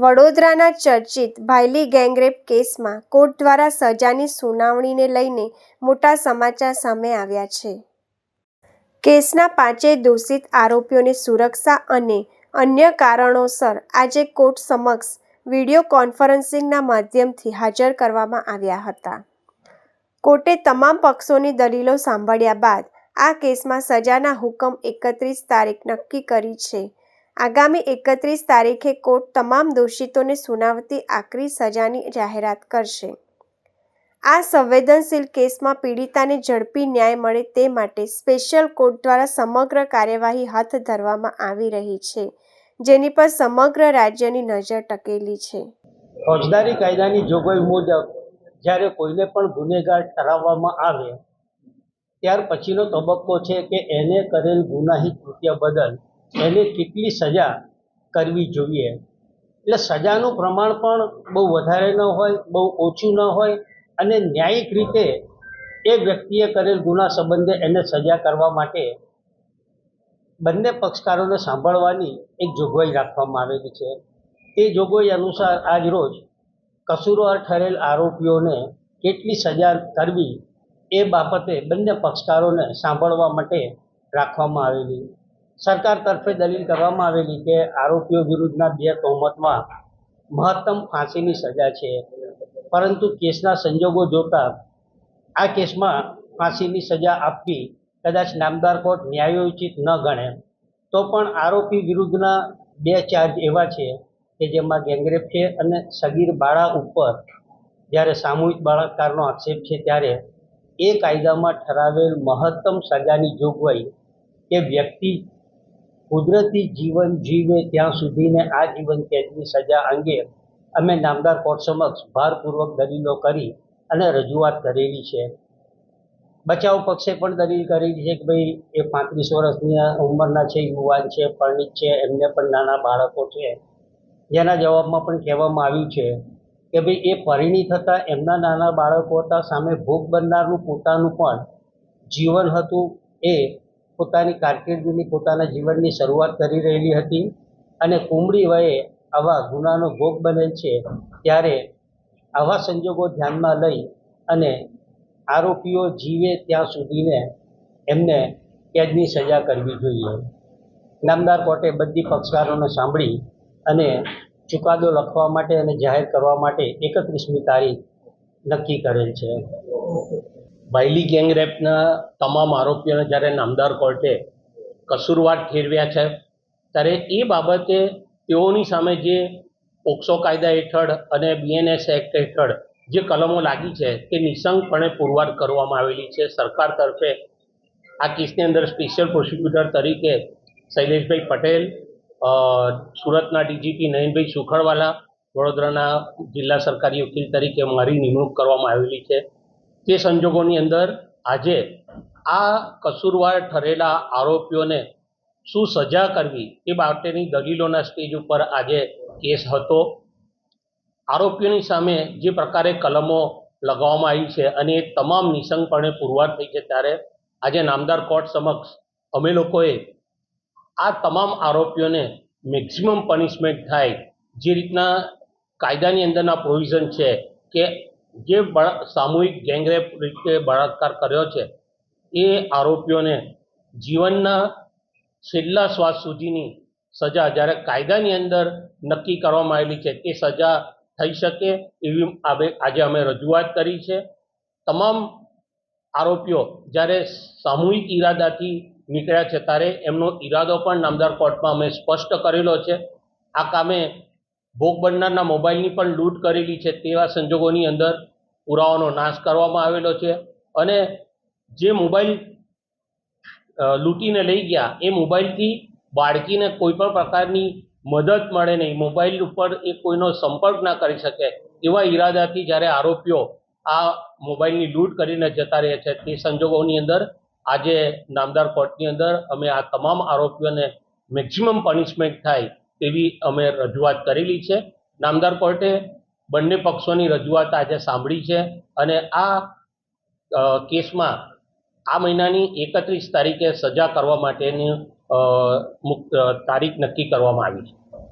વડોદરાના ચર્ચિત ભાયલી ગેંગરેપ કેસમાં કોર્ટ દ્વારા સજાની સુનાવણીને લઈને મોટા સમાચાર સામે આવ્યા છે. કેસના પાંચેય દોષિત આરોપીઓને સુરક્ષા અને અન્ય કારણોસર આજે કોર્ટ સમક્ષ વિડીયો કોન્ફરન્સિંગના માધ્યમથી હાજર કરવામાં આવ્યા હતા. કોર્ટે તમામ પક્ષોની દલીલો સાંભળ્યા બાદ આ કેસમાં સજાના હુકમ 31 તારીખ નક્કી કરી છે. આગામી 31 તારીખે કોર્ટ તમામ દોષિતોને સુનાવતી આકરી સજાની જાહેરાત કરશે. આ સંવેદનશીલ કેસમાં પીડિતાને ઝડપી ન્યાય મળે તે માટે સ્પેશિયલ કોર્ટ દ્વારા સમગ્ર કાર્યવાહી હાથ ધરવામાં આવી રહી છે, જેની પર સમગ્ર રાજ્યની નજર ટકેલી છે. ફોજદારી કાયદાની જોગવાઈ મુજબ જ્યારે કોઈને પણ ગુનેગાર ઠરાવવામાં આવે ત્યાર પછીનો તબક્કો છે કે એને કરેલ ગુનાહિત કૃત્ય બદલ એને કેટલી સજા કરવી જોઈએ. એટલે સજાનું પ્રમાણ પણ બહુ વધારે ન હોય, બહુ ઓછું ન હોય અને ન્યાયિક રીતે એ વ્યક્તિએ કરેલ ગુના સંબંધે એને સજા કરવા માટે બંને પક્ષકારોને સાંભળવાની એક જોગવાઈ રાખવામાં આવેલી છે. તે જોગવાઈ અનુસાર આજ રોજ કસૂરવાર ઠરેલ આરોપીઓને કેટલી સજા કરવી એ બાબતે બંને પક્ષકારોને સાંભળવા માટે રાખવામાં આવેલી. સરકાર તરફે દલીલ કરવામાં આવેલી કે આરોપીઓ વિરુદ્ધના 2 તહોમતમાં મહત્તમ ફાંસીની સજા છે, પરંતુ કેસના સંજોગો જોતા આ કેસમાં ફાંસીની સજા આપવી કદાચ નામદાર કોર્ટ ન્યાયોચિત ન ગણે. તો પણ આરોપી વિરુદ્ધના 2 ચાર્જ એવા છે કે જેમાં ગેંગરેપ છે અને સગીર બાળા ઉપર જ્યારે સામૂહિક બળાત્કારનો આક્ષેપ છે ત્યારે એ કાયદામાં ઠરાવેલ મહત્તમ સજાની જોગવાઈ કે વ્યક્તિ કુદરતી જીવન જીવે ત્યાં સુધીને આજીવન કેદની સજા અંગે અમે નામદાર કોર્ટ સમક્ષ ભારપૂર્વક દલીલો કરી અને રજૂઆત કરેલી છે. બચાવ પક્ષે પણ દલીલ કરેલી છે કે ભાઈ એ 35 વર્ષની ઉંમરના છે, યુવાન છે, પરિણીત છે, એમને પણ નાના બાળકો છે. જેના જવાબમાં પણ કહેવામાં આવ્યું છે કે ભાઈ એ પરિણીત હતા, એમના નાના બાળકો હતા, સામે ભોગ બનનારનું પોતાનું પણ જીવન હતું. એ પોતાની કારકિર્દીની પોતાના જીવનની શરૂઆત કરી રહેલી હતી અને કુમળી વયે આવા ગુનાનો ભોગ બનેલ છે. ત્યારે આવા સંજોગો ધ્યાનમાં લઈ અને આરોપીઓ જીવે ત્યાં સુધીને એમને કેદની સજા કરવી જોઈએ. નામદાર કોર્ટે બધી પક્ષકારોને સાંભળી અને ચુકાદો લખવા માટે અને જાહેર કરવા માટે 31મી તારીખ નક્કી કરેલ છે. ભાયલી ગેંગરેપના તમામ આરોપીઓને જ્યારે નામદાર કોર્ટે કસૂરવાર ઠેરવ્યા છે ત્યારે એ બાબતે તેઓની સામે જે પોક્સો કાયદા હેઠળ અને BNS એક્ટ હેઠળ જે કલમો લાગી છે તે નિઃશંકપણે પુરવાર કરવામાં આવેલી છે. સરકાર તરફે આ કેસની અંદર સ્પેશિયલ પ્રોસિક્યુટર તરીકે શૈલેષભાઈ પટેલ, સુરતના DGP નયનભાઈ સુખડવાલા, વડોદરાના જિલ્લા સરકારી વકીલ તરીકે મારી નિમણૂક કરવામાં આવેલી છે. તે સંજોગોની અંદર આજે આ કસૂરવાર ઠરેલા આરોપીઓને શું સજા કરવી એ બાબતેની દલીલોના સ્ટેજ ઉપર આજે કેસ હતો. આરોપીઓની સામે જે પ્રકારે કલમો લગાવવામાં આવી છે અને એ તમામ નિઃશંકપણે પુરવાર થઈ છે ત્યારે આજે નામદાર કોર્ટ સમક્ષ અમે લોકોએ આ તમામ આરોપીઓને મેક્સિમમ પનિશમેન્ટ થાય જે રીતના કાયદાની અંદરના પ્રોવિઝન છે કે જે સામૂહિક ગેંગરેપ રીતે બળાત્કાર કર્યો છે એ આરોપીઓને જીવનના છેલ્લા શ્વાસ સુધીની સજા જ્યારે કાયદાની અંદર નક્કી કરવામાં આવેલી છે તે સજા થઈ શકે એવી આજે અમે રજૂઆત કરી છે. તમામ આરોપીઓ જ્યારે સામૂહિક ઈરાદાથી નીકળ્યા છે ત્યારે એમનો ઈરાદો પણ નામદાર કોર્ટમાં અમે સ્પષ્ટ કરેલો છે. આ કામે ભોગ બનનારના મોબાઈલની પણ લૂંટ કરેલી છે તેવા સંજોગોની અંદર પુરાવાનો નાશ કરવામાં આવેલો છે અને જે મોબાઈલ લૂંટીને લઈ ગયા એ મોબાઈલથી બાળકીને કોઈ પણ પ્રકારની મદદ મળે નહીં, મોબાઈલ ઉપર એ કોઈનો સંપર્ક ના કરી શકે એવા ઈરાદાથી જ્યારે આરોપીઓ આ મોબાઈલની લૂંટ કરીને જતા રહે છે તે સંજોગોની અંદર આજે નામદાર કોર્ટની અંદર અમે આ તમામ આરોપીઓને મેક્સિમમ પનિશમેન્ટ થાય તેવી અમે રજૂઆત કરેલી છે. નામદાર કોર્ટે બંને પક્ષોની રજૂઆત આજે સાંભળી છે અને આ કેસમાં આ મહિનાની 31 તારીખે સજા કરવા માટેની તારીખ નક્કી કરવામાં આવી છે.